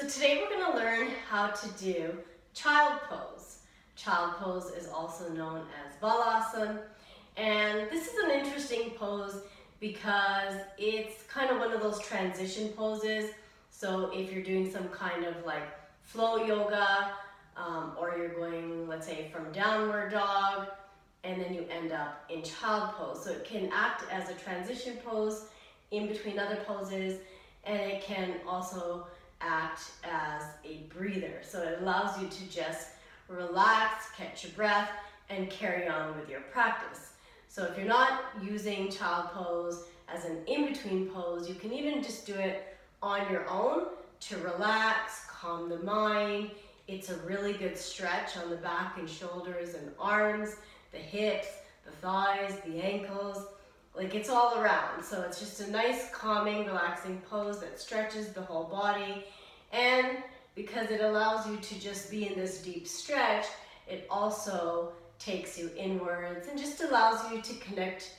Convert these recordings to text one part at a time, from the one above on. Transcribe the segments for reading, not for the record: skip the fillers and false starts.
So today we're going to learn how to do child pose. Child pose is also known as Balasana, and this is an interesting pose because it's kind of one of those transition poses. So if you're doing some kind of like flow yoga, or you're going, let's say, from downward dog, and then you end up in child pose. So it can act as a transition pose in between other poses, and it can also act as a breather. So it allows you to just relax, catch your breath, and carry on with your practice. So if you're not using child pose as an in-between pose, you can even just do it on your own to relax, calm the mind. It's a really good stretch on the back and shoulders and arms, the hips, the thighs, the ankles. Like, it's all around. So it's just a nice, calming, relaxing pose that stretches the whole body. And because it allows you to just be in this deep stretch, it also takes you inwards and just allows you to connect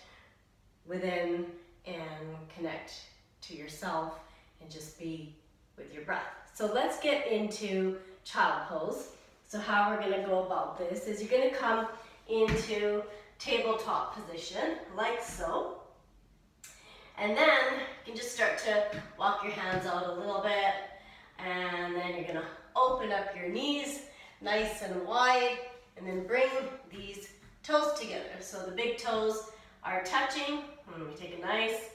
within and connect to yourself and just be with your breath. So let's get into child pose. So how we're going to go about this is you're going to come into tabletop position, like so. And then you can just start to walk your hands out a little bit. And then you're going to open up your knees nice and wide. And then bring these toes together. So the big toes are touching. And we take a nice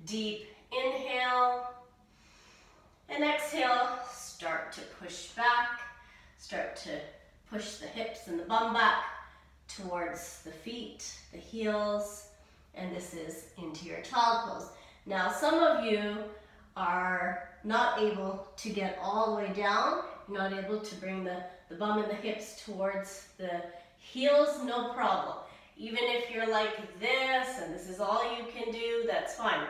deep inhale. And exhale, start to push back. Start to push the hips and the bum back towards the feet, the heels, and this is into your child pose. Now, some of you are not able to get all the way down. You're not able to bring the bum and the hips towards the heels, no problem. Even if you're like this and this is all you can do, that's fine.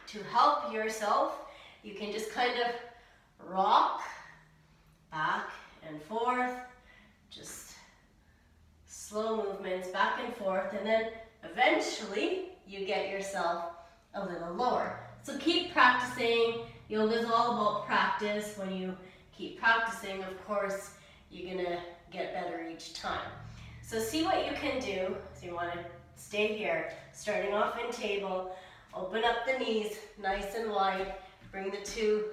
To help yourself, you can just kind of rock back and forth, just slow movements back and forth, and then eventually you get yourself a little lower. So keep practicing. Yoga is all about practice. When you keep practicing, of course, you're gonna get better each time. So see what you can do. So you want to stay here, starting off in table, open up the knees nice and wide, bring the two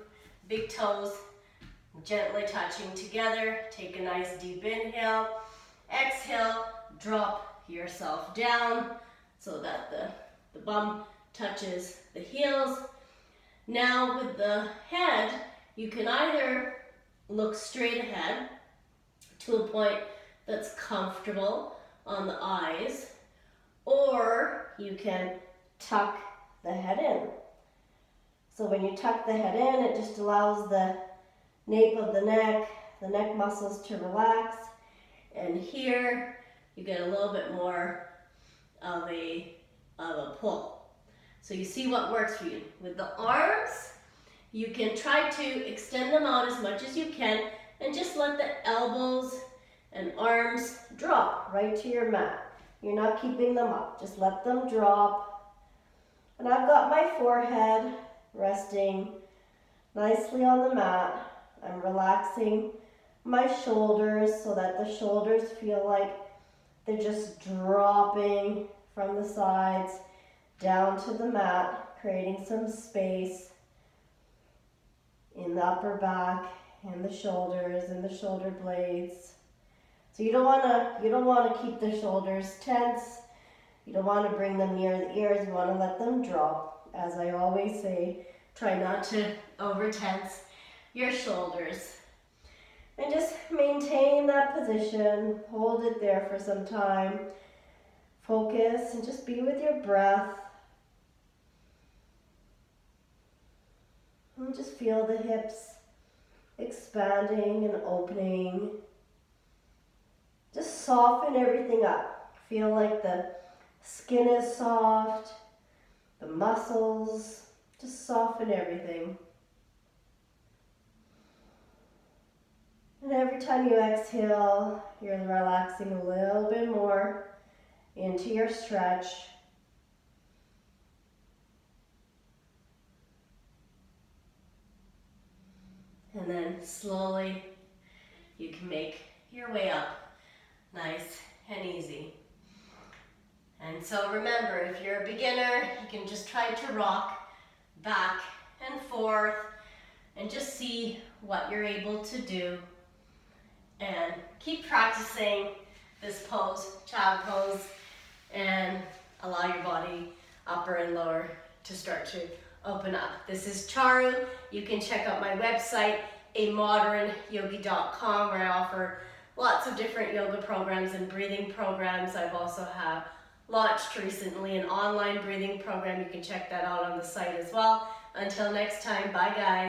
big toes gently touching together. Take a nice deep inhale. Exhale, drop yourself down so that the bum touches the heels. Now with the head, you can either look straight ahead to a point that's comfortable on the eyes, or you can tuck the head in. So when you tuck the head in, it just allows the nape of the neck muscles to relax. And here, you get a little bit more of a pull. So you see what works for you. With the arms, you can try to extend them out as much as you can and just let the elbows and arms drop right to your mat. You're not keeping them up, just let them drop. And I've got my forehead resting nicely on the mat. I'm relaxing my shoulders so that the shoulders feel like they're just dropping from the sides down to the mat, creating some space in the upper back and the shoulders and the shoulder blades. So you don't want to keep the shoulders tense. You don't want to bring them near the ears. You want to let them drop. As I always say, try not to over tense your shoulders. And just maintain that position. Hold it there for some time. Focus and just be with your breath. And just feel the hips expanding and opening. Just soften everything up. Feel like the skin is soft, the muscles, just soften everything. And every time you exhale, you're relaxing a little bit more into your stretch. And And then slowly you can make your way up nice and easy. And so remember, if you're a beginner, you can just try to rock back and forth and just see what you're able to do. And keep practicing this pose, child pose, and allow your body, upper and lower, to start to open up. This is Charu. You can check out my website, modernyogi.com, where I offer lots of different yoga programs and breathing programs. I've also have launched recently an online breathing program. You can check that out on the site as well. Until next time, bye guys.